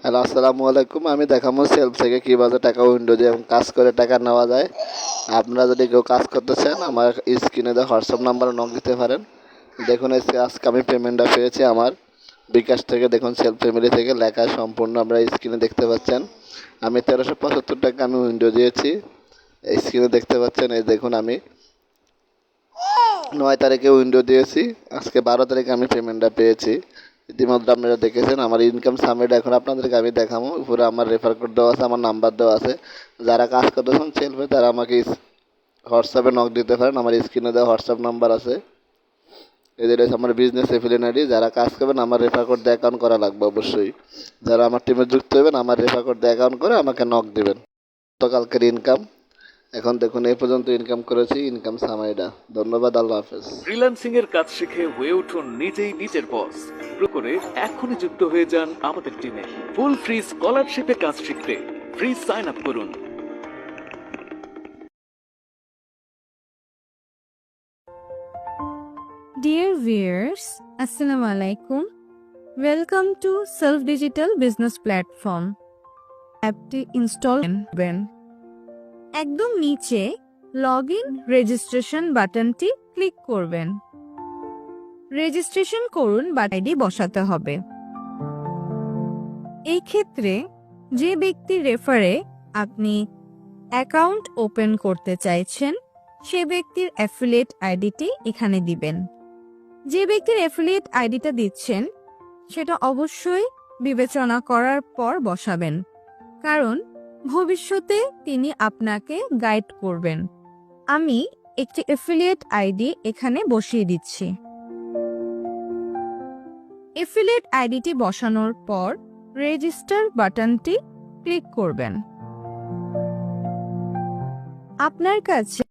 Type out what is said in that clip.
Hello, আসসালামু আলাইকুম। আমি দেখাবো সেলফ থেকে কীভাবে টাকা উইন্ডো দিয়ে কাজ করে টাকা নেওয়া যায়। আপনারা যদি কেউ কাজ করতে চান আমার স্ক্রিনে দেওয়া হোয়াটসঅ্যাপ নাম্বারে নক দিতে পারেন। দেখুন আজকে আমি পেমেন্টটা পেয়েছি আমার বিকাশ থেকে। দেখুন সেলফ ফ্যামিলি থেকে লেখা সম্পূর্ণ আপনারা স্ক্রিনে দেখতে পাচ্ছেন। আমি 1375 টাকা আমি উইন্ডো দিয়েছি, স্ক্রিনে দেখতে পাচ্ছেন। এই দেখুন আমি 9 তারিখে উইন্ডো দিয়েছি, আজকে 12 তারিখে আমি পেমেন্টটা পেয়েছি। ইতিমধ্যে আপনারা দেখেছেন আমার ইনকাম সাবমিট। এখন আপনাদেরকে আমি দেখাবো। উপরে আমার রেফার কোড দেওয়া আছে, আমার নাম্বার দেওয়া আছে। যারা কাজ করতেছেন সেলফে তারা আমাকে হোয়াটসঅ্যাপে নক দিতে পারেন। আমার স্ক্রিনে দেওয়া হোয়াটসঅ্যাপ নাম্বার আছে। এদের হচ্ছে আমার বিজনেস এফিলিয়েট আইডি। যারা কাজ করবেন আমার রেফার কোড দিয়ে অ্যাকাউন্ট করা লাগবে অবশ্যই। যারা আমার টিমে যুক্ত হবেন আমার রেফার কোড দিয়ে অ্যাকাউন্ট করে আমাকে নক দেবেন। গতকালকের ইনকাম এখন দেখুন এই পর্যন্ত ইনকাম করেছি, ইনকাম সামাইডা। ধন্যবাদ, আল্লাহ হাফেজ। ফ্রিল্যান্সিং এর কাজ শিখে হয়ে উঠুন নিজেই নিজের বস। করে এখনই যুক্ত হয়ে যান আমাদের টিমে। ফুল ফ্রি স্কলারশিপে কাজ শিখতে ফ্রি সাইন আপ করুন। Dear viewers, Assalamu alaikum. Welcome to Self Digital Business Platform. অ্যাপটি ইনস্টল করবেন। একদম নিচে লগ ইন রেজিস্ট্রেশন বাটনটি ক্লিক করবেন। রেজিস্ট্রেশন করুন বাটনটি বসাতে হবে। এই ক্ষেত্রে যে ব্যক্তির রেফারে আপনি অ্যাকাউন্ট ওপেন করতে চাইছেন সে ব্যক্তির অ্যাফিলিয়েট আইডিটি এখানে দিবেন। যে ব্যক্তির অ্যাফিলিয়েট আইডিটা দিচ্ছেন সেটা অবশ্যই বিবেচনা করার পর বসাবেন, কারণ ভবিষ্যতে তিনি আপনাকে গাইড করবেন। আমি একটি অ্যাফিলিয়েট আইডি এখানে বসিয়ে দিচ্ছি। অ্যাফিলিয়েট আইডিটি বসানোর পর রেজিস্টার বাটনটি ক্লিক করবেন। আপনার কাছে